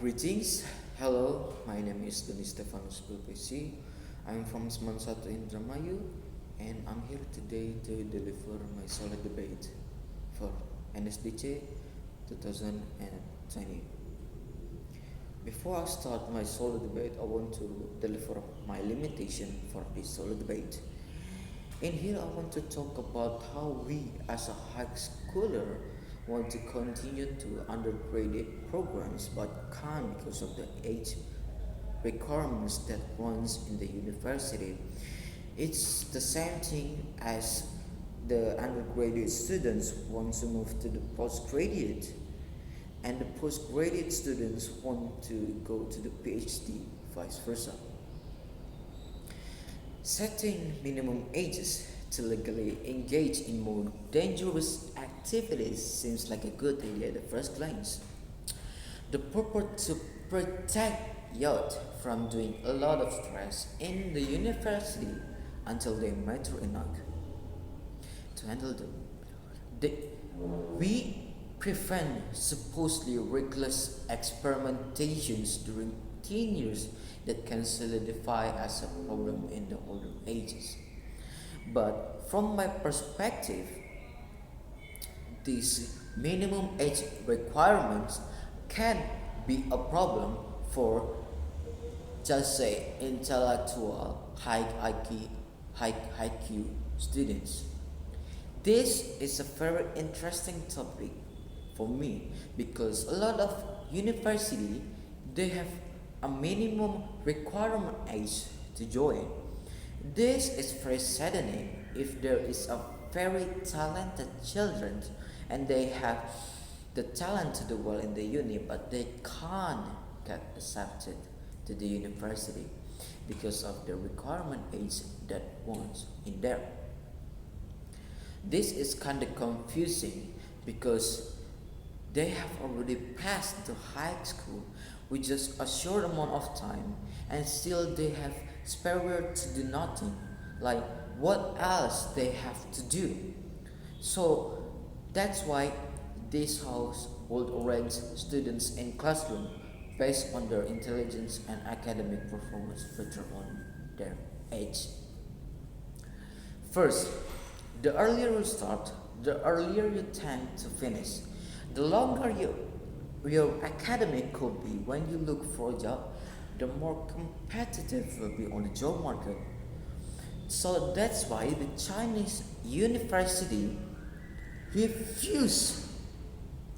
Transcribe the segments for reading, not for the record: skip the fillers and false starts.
Greetings, hello, my name is Donny Stefanus PPC. I'm from SMAN INDRAMAYU and I'm here today to deliver my solo debate for NSDC 2020. Before I start my solo debate, I want to deliver my limitation for this solo debate. In here, I want to talk about how we as a high schooler want to continue to undergraduate programs but can't because of the age requirements that runs in the university. It's the same thing as the undergraduate students want to move to the postgraduate, and the postgraduate students want to go to the PhD, vice versa. Setting minimum ages to legally engage in more dangerous activities seems like a good idea at the first glance. The purpose to protect youth from doing a lot of stress in the university until they mature enough to handle them. We prevent supposedly reckless experimentations during teen years that can solidify as a problem in the older ages. But from my perspective, these minimum age requirements can be a problem for, just say, intellectual high IQ students. This is a very interesting topic for me because a lot of university they have a minimum requirement age to join. This is very saddening if there is a very talented children and they have the talent to do well in the uni but they can't get accepted to the university because of the requirement age that wants in there. This is kind of confusing because they have already passed to high school with just a short amount of time and still they have spare to do nothing. Like what else they have to do? So that's why this house will arrange students in classroom based on their intelligence and academic performance further on their age. First, the earlier you start, the earlier you tend to finish. The longer your academic could be when you look for a job, the more competitive will be on the job market. So that's why the Chinese university refused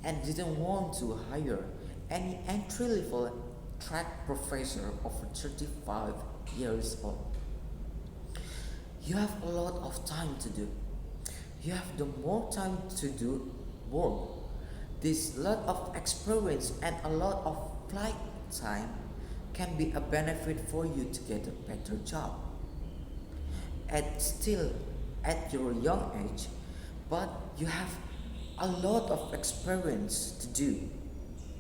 and didn't want to hire any entry-level track professor over 35 years old. You have a lot of time to do. You have the more time to do work. This lot of experience and a lot of flight time can be a benefit for you to get a better job. At your young age, but you have a lot of experience to do.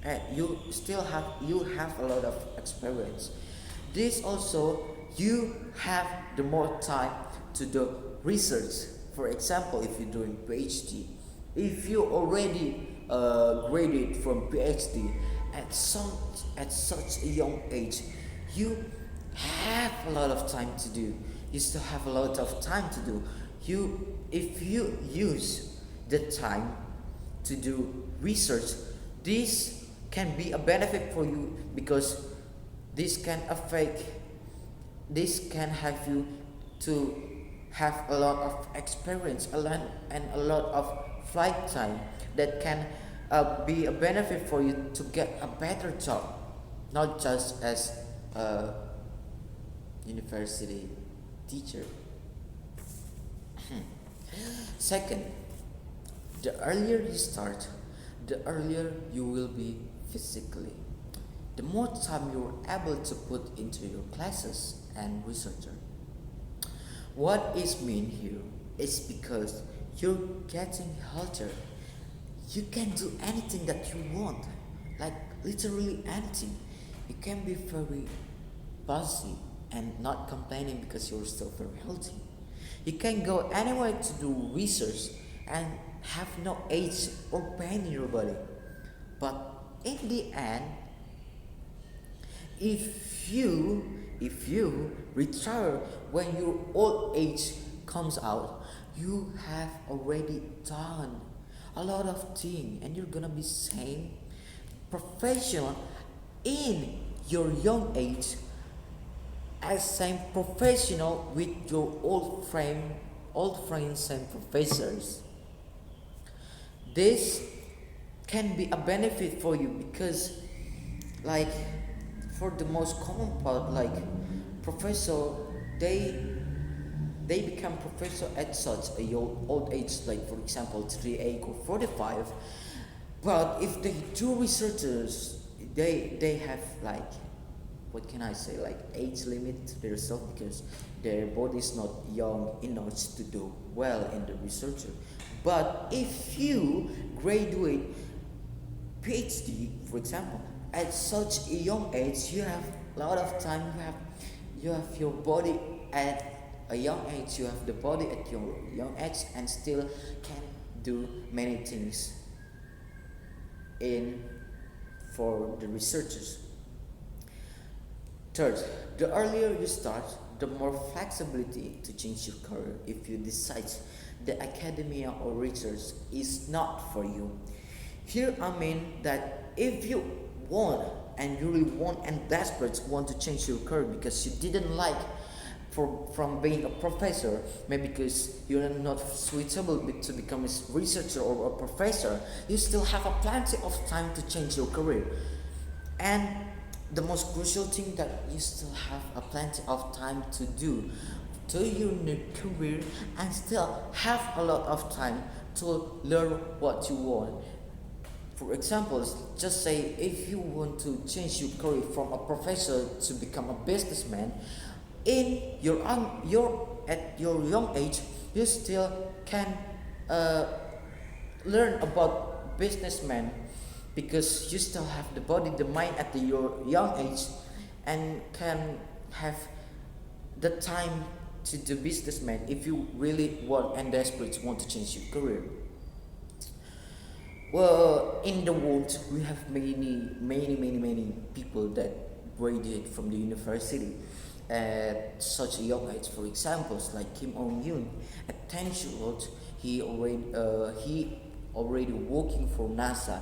And you have a lot of experience. This also you have the more time to do research. For example, if you're doing PhD, if you already graduate from PhD at such a young age, you have a lot of time to do. You still have a lot of time to do. If you use the time to do research, this can be a benefit for you because this can have you to have a lot of experience and a lot of flight time that can be a benefit for you to get a better job, not just as a university teacher. Second, the earlier you start, the earlier you will be physically. The more time you're able to put into your classes and research. What is mean here is because you're getting healthier. You can do anything that you want, like literally anything. You can be very busy and not complaining because you're still very healthy. You can go anywhere to do research and have no ache or pain in your body. But in the end, if you retire when your old age comes out, you have already done a lot of things, and you're gonna be same professional in your young age as same professional with your old friends and professors. This can be a benefit for you because, like, for the most common part, like professor, they they become professor at such a old age, like for example 38 or 45. But if they do researchers, they have, like, what can I say, like age limit to themselves because their body is not young enough to do well in the researcher. But if you graduate PhD, for example, at such a young age, you have a lot of time. You have your body at a young age. You have the body at your young age, and still can do many things in for the researchers. Third, the earlier you start, the more flexibility to change your career if you decide the academia or research is not for you. Here I mean that if you want and you really want and desperate want to change your career because you didn't like from being a professor, maybe because you're not suitable to become a researcher or a professor, you still have a plenty of time to change your career. And the most crucial thing that you still have a plenty of time to do to your new career and still have a lot of time to learn what you want. For example, just say if you want to change your career from a professor to become a businessman, in at your young age, you still can learn about businessman because you still have the body, the mind at your young age, and can have the time to do businessman if you really want and desperate want to change your career. Well, in the world, we have many people that graduate from the university at such a young age. For examples, like Kim Jong-un, at 10 years old, he already working for NASA,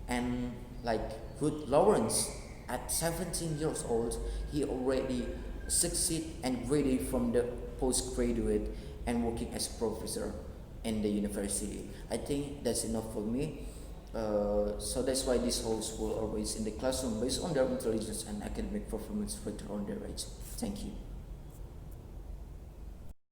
and like Ruth Lawrence, at 17 years old, he already succeed and graduated from the postgraduate and working as professor in the university. I think that's enough for me. So that's why this whole school always in the classroom based on their intelligence and academic performance further on their age. Thank you.